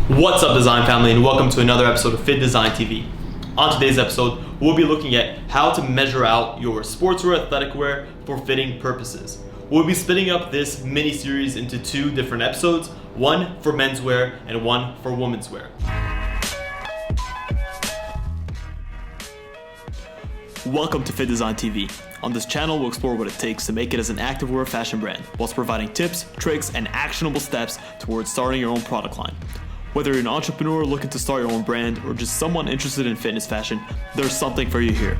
What's up, design family, and welcome to another episode of FittDesign TV. On today's episode, we'll be looking at how to measure out your sportswear athletic wear for fitting purposes. We'll be splitting up this mini series into two different episodes, one for menswear and one for womenswear. Welcome to FittDesign TV. On this channel, we'll explore what it takes to make it as an activewear fashion brand, whilst providing tips, tricks, and actionable steps towards starting your own product line. Whether you're an entrepreneur looking to start your own brand or just someone interested in fitness fashion, there's something for you here.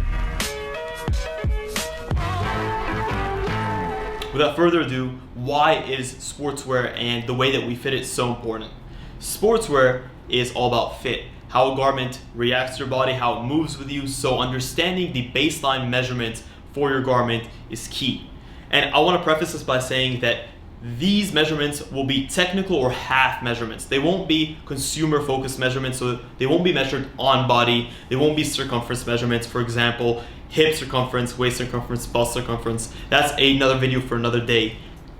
Without further ado, why is sportswear and the way that we fit it so important? Sportswear is all about fit, how a garment reacts to your body, how it moves with you, so understanding the baseline measurements for your garment is key. And I want to preface this by saying that these measurements will be technical or half measurements. They won't be consumer focused measurements, so they won't be measured on body. They won't be circumference measurements, for example, hip circumference, waist circumference, bust circumference. That's another video for another day.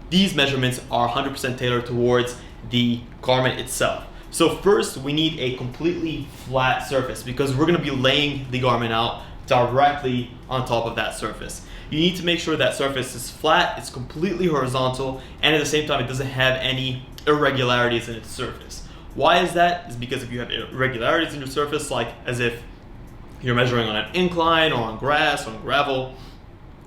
These measurements are 100% tailored towards the garment itself. So first, we need a completely flat surface because we're gonna be laying the garment out directly on top of that surface. You need to make sure that surface is flat, it's completely horizontal, and at the same time it doesn't have any irregularities in its surface. Why is that? It's because if you have irregularities in your surface, like as if you're measuring on an incline or on grass or on gravel,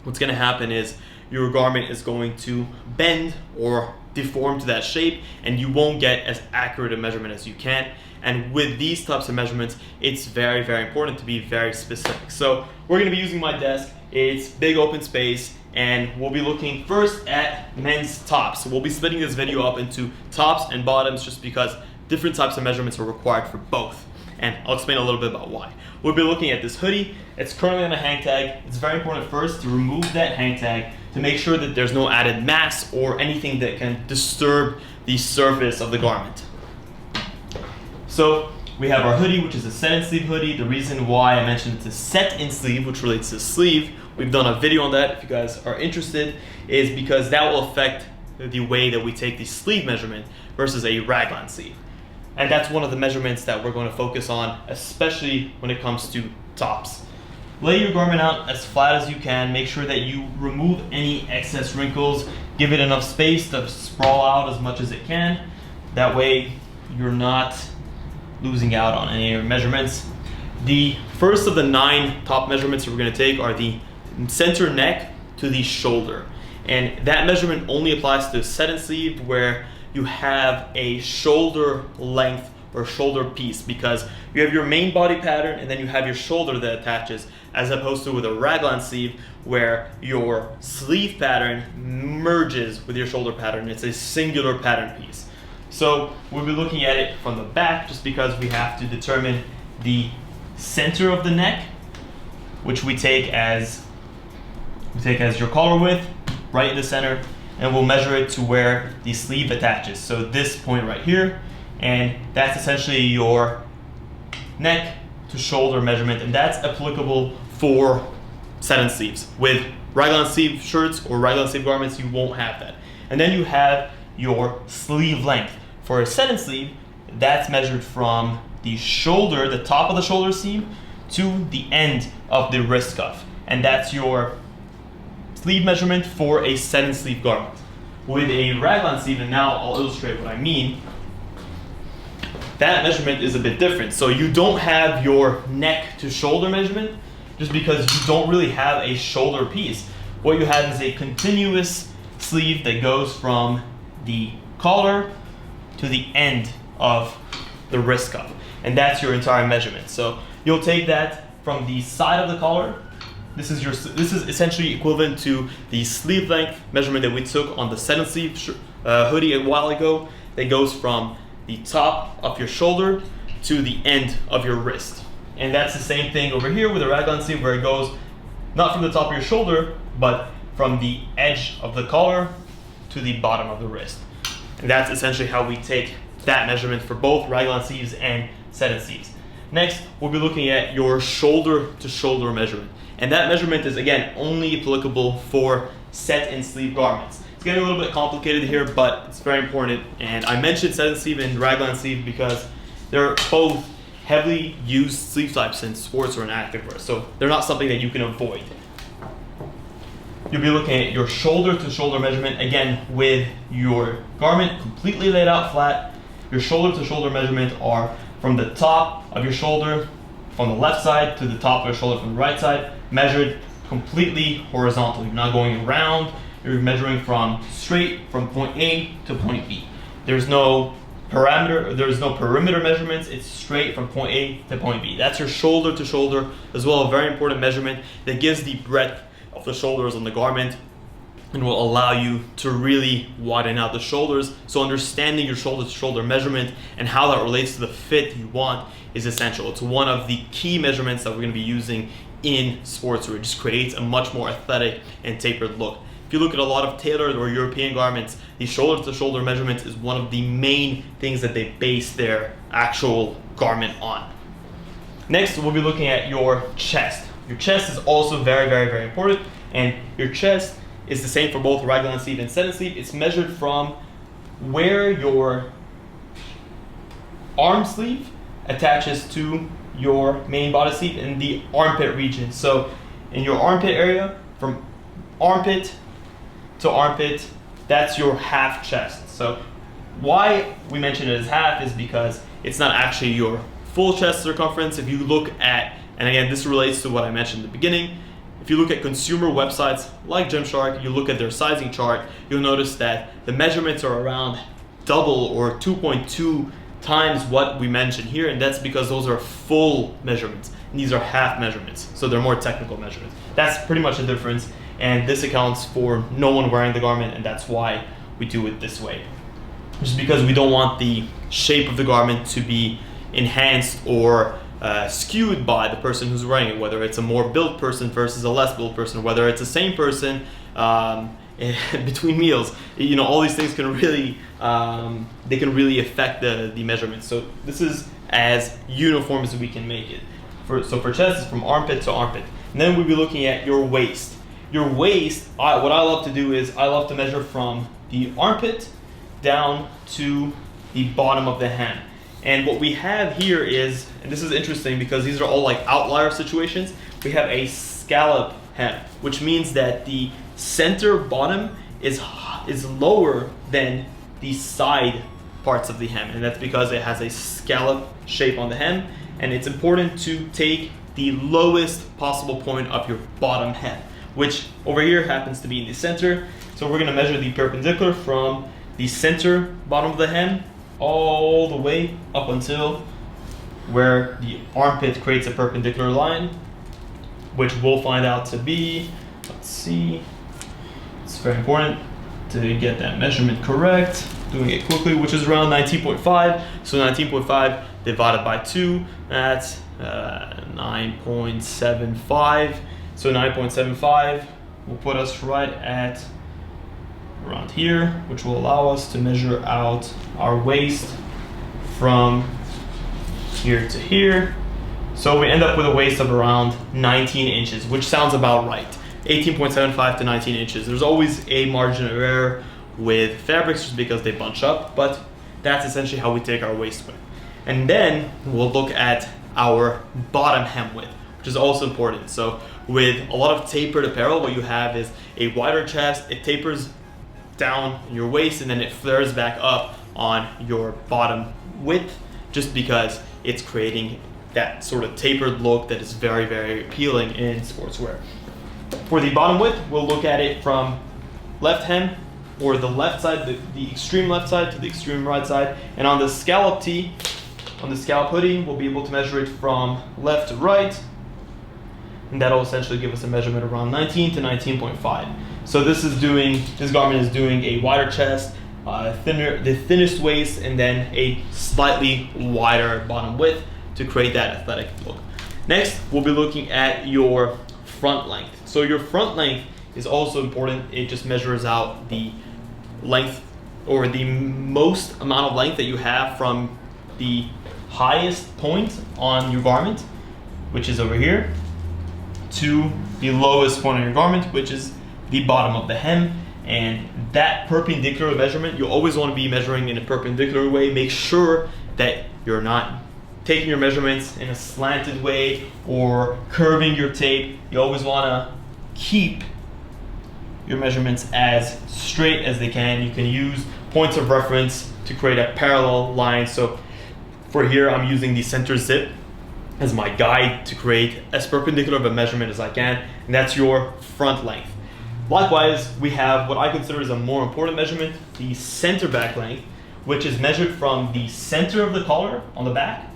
what's going to happen is your garment is going to bend or deform to that shape, and you won't get as accurate a measurement as you can. And with these types of measurements, it's very, very important to be very specific. So we're going to be using my desk. It's big open space, and we'll be looking first at men's tops. So we'll be splitting this video up into tops and bottoms just because different types of measurements are required for both. And I'll explain a little bit about why. We'll be looking at this hoodie. It's currently on a hang tag. It's very important first to remove that hang tag to make sure that there's no added mass or anything that can disturb the surface of the garment. So we have our hoodie, which is a set-in sleeve hoodie. The reason why I mentioned it's a set-in sleeve, which relates to sleeve, we've done a video on that if you guys are interested, is because that will affect the way that we take the sleeve measurement versus a raglan sleeve. And that's one of the measurements that we're going to focus on, especially when it comes to tops. Lay your garment out as flat as you can. Make sure that you remove any excess wrinkles. Give it enough space to sprawl out as much as it can. That way you're not losing out on any of your measurements. The first of the 9 top measurements we're going to take are the center neck to the shoulder. And that measurement only applies to the set-in sleeve where you have a shoulder length or shoulder piece, because you have your main body pattern and then you have your shoulder that attaches, as opposed to with a raglan sleeve where your sleeve pattern merges with your shoulder pattern. It's a singular pattern piece. So we'll be looking at it from the back just because we have to determine the center of the neck, which we take as your collar width, right in the center, and we'll measure it to where the sleeve attaches. So this point right here, and that's essentially your neck to shoulder measurement, and that's applicable for set-in sleeves. With raglan sleeve shirts or raglan sleeve garments, you won't have that. And then you have your sleeve length. For a set-in sleeve, that's measured from the shoulder, the top of the shoulder seam, to the end of the wrist cuff. And that's your sleeve measurement for a set-in sleeve garment. With a raglan sleeve, and now I'll illustrate what I mean, that measurement is a bit different. So you don't have your neck to shoulder measurement just because you don't really have a shoulder piece. What you have is a continuous sleeve that goes from the collar to the end of the wrist cuff, and that's your entire measurement. So you'll take that from the side of the collar. This is essentially equivalent to the sleeve length measurement that we took on the set-in sleeve hoodie a while ago. That goes from the top of your shoulder to the end of your wrist, and that's the same thing over here with a raglan sleeve, where it goes not from the top of your shoulder, but from the edge of the collar to the bottom of the wrist. And that's essentially how we take that measurement for both raglan sleeves and set-in sleeves. Next, we'll be looking at your shoulder to shoulder measurement. And that measurement is, again, only applicable for set-in sleeve garments. It's getting a little bit complicated here, but it's very important. And I mentioned set-in sleeve and raglan sleeve because they're both heavily used sleeve types in sportswear and activewear, so they're not something that you can avoid. You'll be looking at your shoulder to shoulder measurement, again with your garment completely laid out flat. Your shoulder to shoulder measurement are from the top of your shoulder from the left side to the top of your shoulder from the right side, measured completely horizontal. You're not going around, you're measuring from straight from point A to point B. There's no perimeter measurements, it's straight from point A to point B. That's your shoulder to shoulder, as well, a very important measurement that gives the breadth of the shoulders on the garment and will allow you to really widen out the shoulders. So understanding your shoulder to shoulder measurement and how that relates to the fit you want is essential. It's one of the key measurements that we're going to be using in sportswear. It just creates a much more athletic and tapered look. If you look at a lot of tailored or European garments, the shoulder to shoulder measurements is one of the main things that they base their actual garment on. Next, we'll be looking at your chest. Your chest is also very, very, very important, and your chest is the same for both raglan sleeve and sentence sleeve. It's measured from where your arm sleeve attaches to your main body sleeve in the armpit region. So in your armpit area, from armpit to armpit, that's your half chest. So why we mention it as half is because it's not actually your full chest circumference. If you look at, and again, this relates to what I mentioned at the beginning, if you look at consumer websites like Gymshark, you look at their sizing chart, you'll notice that the measurements are around double or 2.2 times what we mentioned here, and that's because those are full measurements and these are half measurements, so they're more technical measurements. That's pretty much the difference, and this accounts for no one wearing the garment, and that's why we do it this way. Just because we don't want the shape of the garment to be enhanced or skewed by the person who's wearing it, whether it's a more built person versus a less built person, whether it's the same person between meals. You know, all these things can really they can really affect the measurements. So this is as uniform as we can make it. So for chest, it's from armpit to armpit. And then we'll be looking at your waist. Your waist, what I love to do is I love to measure from the armpit down to the bottom of the hem. And what we have here is, and this is interesting because these are all like outlier situations, we have a scallop hem, which means that the center bottom is lower than the side parts of the hem, and that's because it has a scallop shape on the hem, and it's important to take the lowest possible point of your bottom hem, which over here happens to be in the center. So we're going to measure the perpendicular from the center bottom of the hem all the way up until where the armpit creates a perpendicular line, which we'll find out to be, let's see, it's very important to get that measurement correct, doing it quickly, which is around 19.5. So 19.5 divided by 2, that's 9.75. So 9.75 will put us right at around here, which will allow us to measure out our waist from here to here. So we end up with a waist of around 19 inches, which sounds about right. 18.75 to 19 inches. There's always a margin of error with fabrics just because they bunch up, but that's essentially how we take our waist width. And then we'll look at our bottom hem width, which is also important. So with a lot of tapered apparel, what you have is a wider chest, it tapers down in your waist, and then it flares back up on your bottom width, just because it's creating that sort of tapered look that is very, very appealing in sportswear. For the bottom width, we'll look at it from left hem, or the left side, the extreme left side to the extreme right side, and on the scallop tee, on the scallop hoodie, we'll be able to measure it from left to right, and that'll essentially give us a measurement around 19 to 19.5. So this garment is doing a wider chest, the thinnest waist, and then a slightly wider bottom width to create that athletic look. Next, we'll be looking at your front length. So your front length is also important. It just measures out the length, or the most amount of length that you have from the highest point on your garment, which is over here, to the lowest point on your garment, which is the bottom of the hem. And that perpendicular measurement, you always want to be measuring in a perpendicular way. Make sure that you're not taking your measurements in a slanted way or curving your tape. You always want to keep your measurements as straight as they can. You can use points of reference to create a parallel line. So for here, I'm using the center zip as my guide to create as perpendicular of a measurement as I can, and that's your front length. Likewise, we have what I consider is a more important measurement, the center back length, which is measured from the center of the collar on the back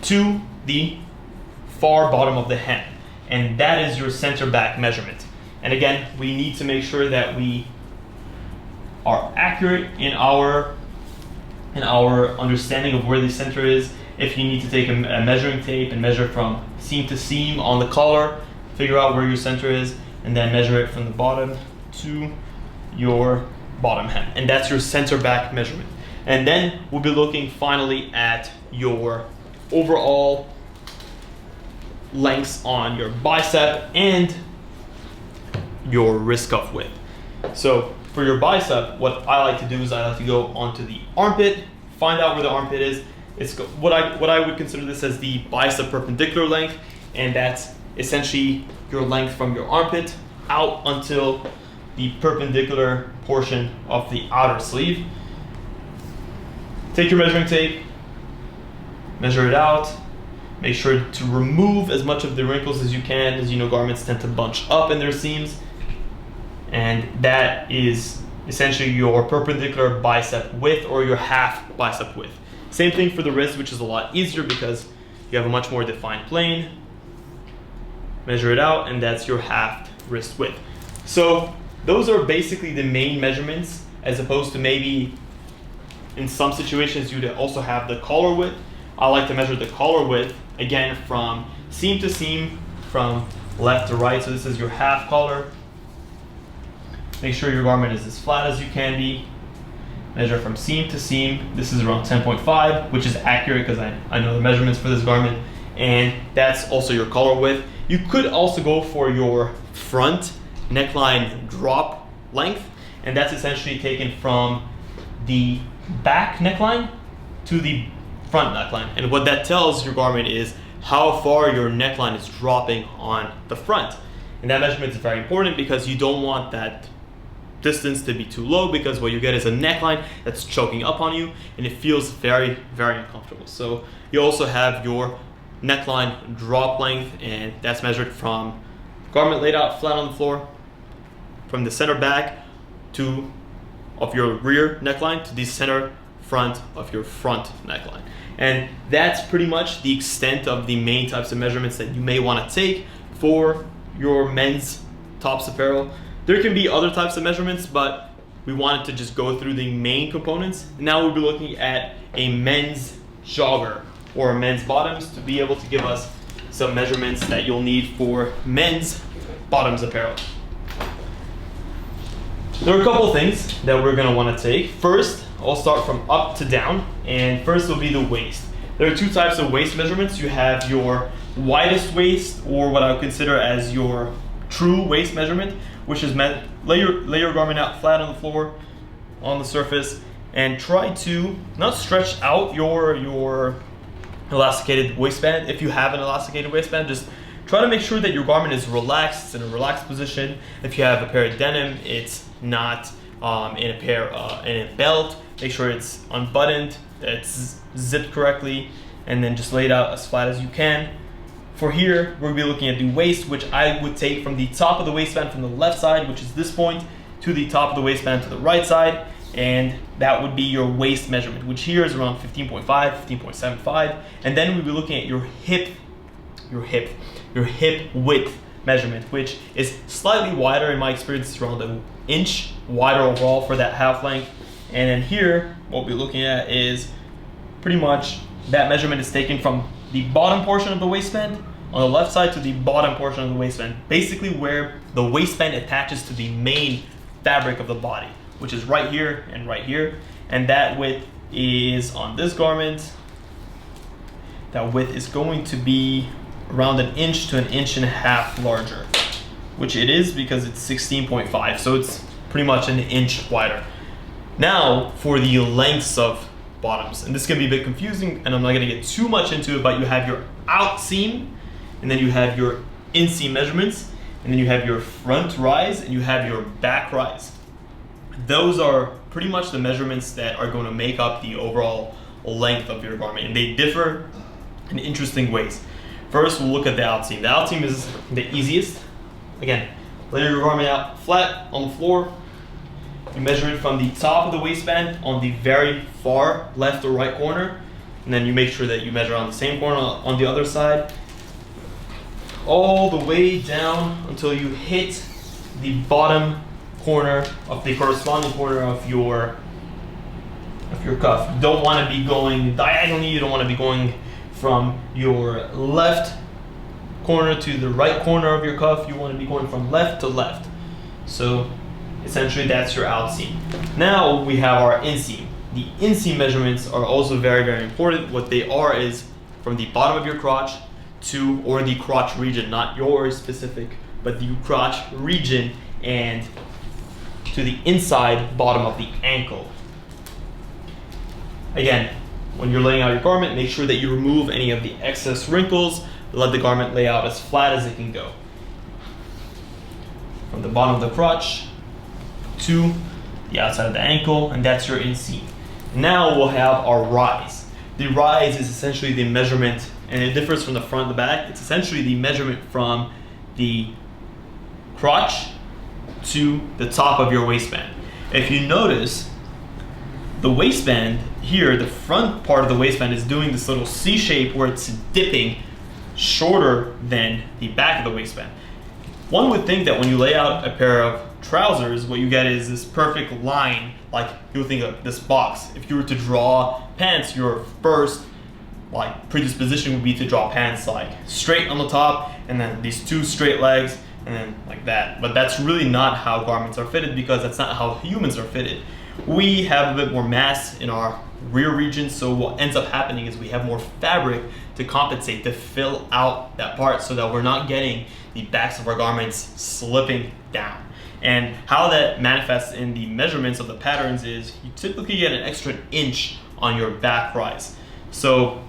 to the far bottom of the hem. And that is your center back measurement. And again, we need to make sure that we are accurate in our understanding of where the center is. If you need to take a measuring tape and measure from seam to seam on the collar, figure out where your center is, and then measure it from the bottom to your bottom hem. And that's your center back measurement. And then we'll be looking finally at your overall lengths on your bicep and your wrist cuff width. So for your bicep, what I like to do is I like to go onto the armpit, find out where the armpit is. It's what I would consider this as the bicep perpendicular length, and that's essentially your length from your armpit out until the perpendicular portion of the outer sleeve. Take your measuring tape, measure it out, make sure to remove as much of the wrinkles as you can. As you know, garments tend to bunch up in their seams, and that is essentially your perpendicular bicep width or your half bicep width. Same thing for the wrist, which is a lot easier because you have a much more defined plane. Measure it out, and that's your half wrist width. So those are basically the main measurements, as opposed to maybe in some situations you'd also have the collar width. I like to measure the collar width, again, from seam to seam, from left to right. So this is your half collar. Make sure your garment is as flat as you can be. Measure from seam to seam. This is around 10.5, which is accurate because I know the measurements for this garment. And that's also your collar width. You could also go for your front neckline drop length, and that's essentially taken from the back neckline to the front neckline. And what that tells your garment is how far your neckline is dropping on the front. And that measurement is very important because you don't want that distance to be too low, because what you get is a neckline that's choking up on you and it feels very, very uncomfortable. So you also have your neckline drop length, and that's measured from garment laid out flat on the floor, from the center back of your rear neckline to the center front of your front neckline. And that's pretty much the extent of the main types of measurements that you may want to take for your men's tops apparel. There can be other types of measurements, but we wanted to just go through the main components. Now we'll be looking at a men's jogger or men's bottoms to be able to give us some measurements that you'll need for men's bottoms apparel. There are a couple of things that we're going to want to take. First, I'll start from up to down, and first will be the waist. There are two types of waist measurements. You have your widest waist, or what I would consider as your true waist measurement, which is lay your garment out flat on the floor, on the surface, and try to not stretch out your elasticated waistband. If you have an elasticated waistband, just try to make sure that your garment is relaxed. It's in a relaxed position. If you have a pair of denim, it's not in a belt. Make sure it's unbuttoned, it's zipped correctly, and then just lay it out as flat as you can. For here, we'll be looking at the waist, which I would take from the top of the waistband from the left side, which is this point, to the top of the waistband to the right side, and that would be your waist measurement, which here is around 15.5, 15.75, and then we'll be looking at your hip width measurement, which is slightly wider. In my experience, it's around an inch wider overall for that half length. And then here, what we're looking at is pretty much that measurement is taken from the bottom portion of the waistband on the left side to the bottom portion of the waistband, basically where the waistband attaches to the main fabric of the body, which is right here and right here. And that width is on this garment, that width is going to be around an inch to an inch and a half larger, which it is because it's 16.5, so it's pretty much an inch wider. Now for the lengths of bottoms. And this can be a bit confusing, and I'm not gonna get too much into it, but you have your out seam, and then you have your inseam measurements, and then you have your front rise, and you have your back rise. Those are pretty much the measurements that are going to make up the overall length of your garment, and they differ in interesting ways. First, we'll look at the outseam. The outseam is the easiest. Again, lay your garment out flat on the floor. You measure it from the top of the waistband on the very far left or right corner, and then you make sure that you measure on the same corner on the other side, all the way down until you hit the bottom corner of the corresponding corner of your cuff. You don't want to be going diagonally. You don't want to be going from your left corner to the right corner of your cuff. You want to be going from left to left. So essentially that's your outseam. Now we have our inseam. The inseam measurements are also very, very important. What they are is from the bottom of your crotch to, or the crotch region, not yours specific, but the crotch region, and to the inside bottom of the ankle. Again, when you're laying out your garment, make sure that you remove any of the excess wrinkles. Let the garment lay out as flat as it can go. From the bottom of the crotch to the outside of the ankle, and that's your inseam. Now we'll have our rise. The rise is essentially the measurement, and it differs from the front to the back. It's essentially the measurement from the crotch to the top of your waistband. If you notice, the waistband here, the front part of the waistband is doing this little C shape where it's dipping shorter than the back of the waistband. One would think that when you lay out a pair of trousers, what you get is this perfect line, like you would think of this box. If you were to draw pants, your first predisposition would be to draw pants like straight on the top, and then these two straight legs, and then like that. But that's really not how garments are fitted, because that's not how humans are fitted. We have a bit more mass in our rear region, so what ends up happening is we have more fabric to compensate, to fill out that part, so that we're not getting the backs of our garments slipping down. And how that manifests in the measurements of the patterns is you typically get an extra inch on your back rise. So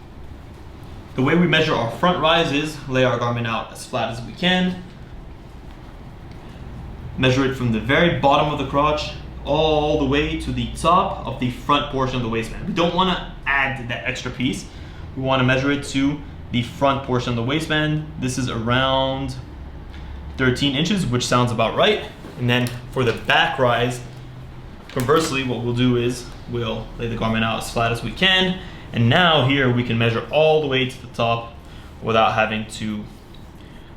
the way we measure our front rise is lay our garment out as flat as we can, measure it from the very bottom of the crotch all the way to the top of the front portion of the waistband. We don't want to add that extra piece. We want to measure it to the front portion of the waistband. This is around 13 inches, which sounds about right. And then for the back rise, conversely, what we'll do is we'll lay the garment out as flat as we can. And now here we can measure all the way to the top without having to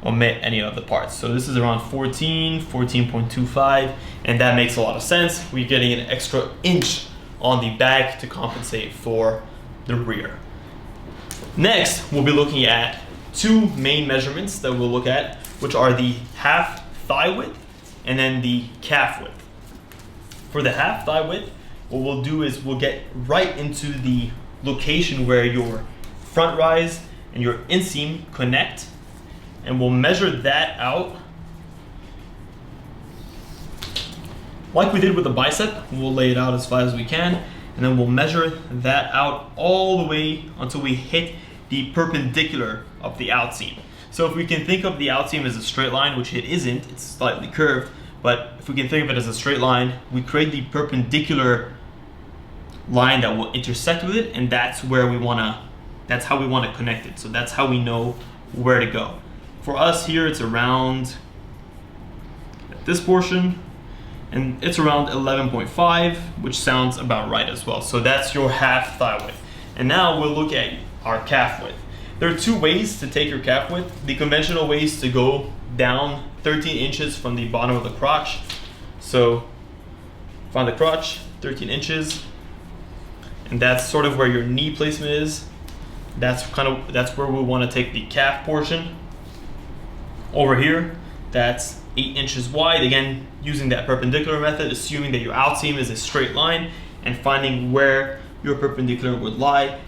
omit any of the parts. So this is around 14.25, and that makes a lot of sense. We're getting an extra inch on the back to compensate for the rear. Next, we'll be looking at two main measurements that we'll look at, which are the half thigh width and then the calf width. For the half thigh width, what we'll do is we'll get right into the location where your front rise and your inseam connect, and we'll measure that out like we did with the bicep. We'll lay it out as flat as we can, and then we'll measure that out all the way until we hit the perpendicular of the outseam. So if we can think of the outseam as a straight line, which it isn't, it's slightly curved, but if we can think of it as a straight line, we create the perpendicular line that will intersect with it, and that's where we wanna, that's how we wanna connect it. So that's how we know where to go. For us here, it's around this portion, and it's around 11.5, which sounds about right as well. So that's your half thigh width. And now we'll look at our calf width. There are two ways to take your calf width. The conventional way is to go down 13 inches from the bottom of the crotch. So find the crotch, 13 inches, and that's sort of where your knee placement is. That's where we want to take the calf portion. Over here, that's 8 inches wide. Again, using that perpendicular method, assuming that your outseam is a straight line, and finding where your perpendicular would lie.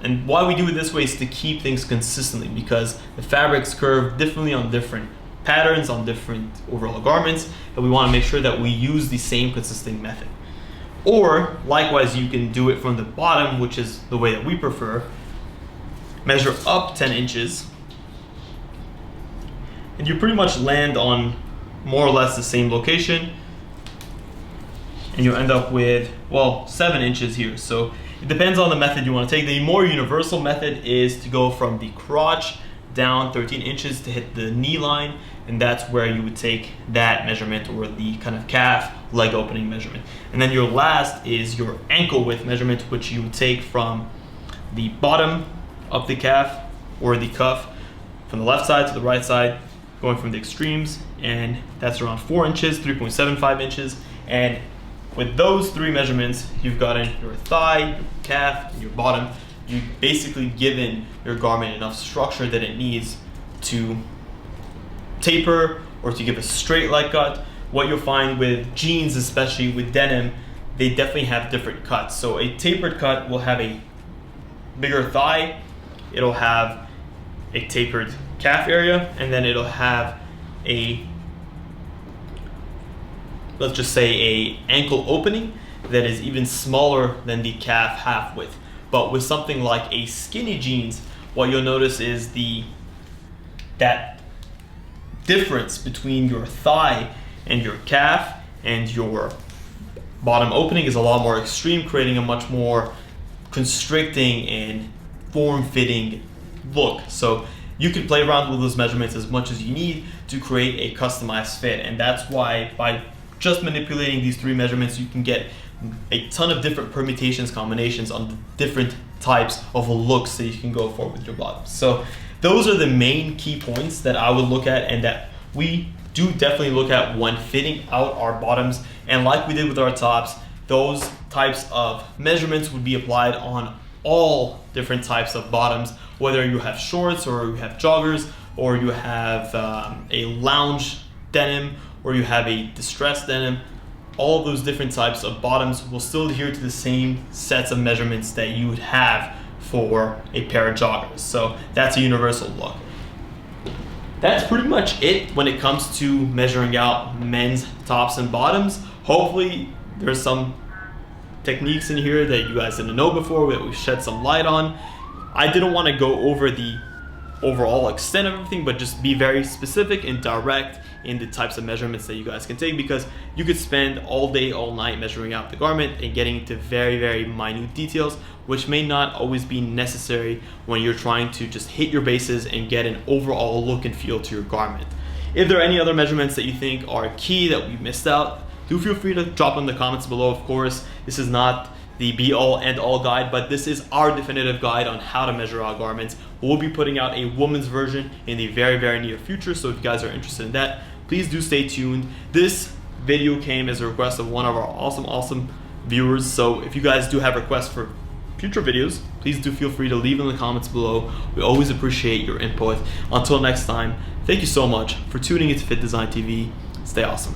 And why we do it this way is to keep things consistently, because the fabrics curve differently on different patterns, on different overall garments, and we want to make sure that we use the same consistent method. Or likewise, you can do it from the bottom, which is the way that we prefer. Measure up 10 inches. And you pretty much land on more or less the same location. And you end up with, well, 7 inches here. So it depends on the method you want to take. The more universal method is to go from the crotch down 13 inches to hit the knee line, and that's where you would take that measurement, or the kind of calf leg opening measurement. And then your last is your ankle width measurement, which you would take from the bottom of the calf or the cuff, from the left side to the right side, going from the extremes, and that's around 4 inches, 3.75 inches. And with those three measurements, you've gotten your thigh, your calf, and your bottom. You've basically given your garment enough structure that it needs to taper or to give a straight leg cut. What you'll find with jeans, especially with denim, they definitely have different cuts. So a tapered cut will have a bigger thigh, it'll have a tapered calf area, and then it'll have a, let's just say, a ankle opening that is even smaller than the calf half width. But with something like a skinny jeans, what you'll notice is that difference between your thigh and your calf and your bottom opening is a lot more extreme, creating a much more constricting and form-fitting look. So you can play around with those measurements as much as you need to create a customized fit, and that's why by just manipulating these three measurements, you can get a ton of different permutations, combinations on the different types of looks that you can go for with your bottoms. So those are the main key points that I would look at, and that we do definitely look at when fitting out our bottoms. And like we did with our tops, those types of measurements would be applied on all different types of bottoms, whether you have shorts or you have joggers, or you have a lounge denim, or you have a distressed denim. All of those different types of bottoms will still adhere to the same sets of measurements that you would have for a pair of joggers. So that's a universal look. That's pretty much it when it comes to measuring out men's tops and bottoms. Hopefully there's some techniques in here that you guys didn't know before that we shed some light on. I didn't want to go over the overall extent of everything, but just be very specific and direct in the types of measurements that you guys can take, because you could spend all day, all night measuring out the garment and getting into very, very minute details, which may not always be necessary when you're trying to just hit your bases and get an overall look and feel to your garment. If there are any other measurements that you think are key that we missed out, do feel free to drop in the comments below. Of course, this is not the be-all end-all guide, but this is our definitive guide on how to measure our garments. We'll be putting out a woman's version in the very, very near future, so if you guys are interested in that, please do stay tuned. This video came as a request of one of our awesome viewers, so if you guys do have requests for future videos, please do feel free to leave in the comments below. We always appreciate your input. Until next time, thank you so much for tuning into FittDesign TV. Stay awesome.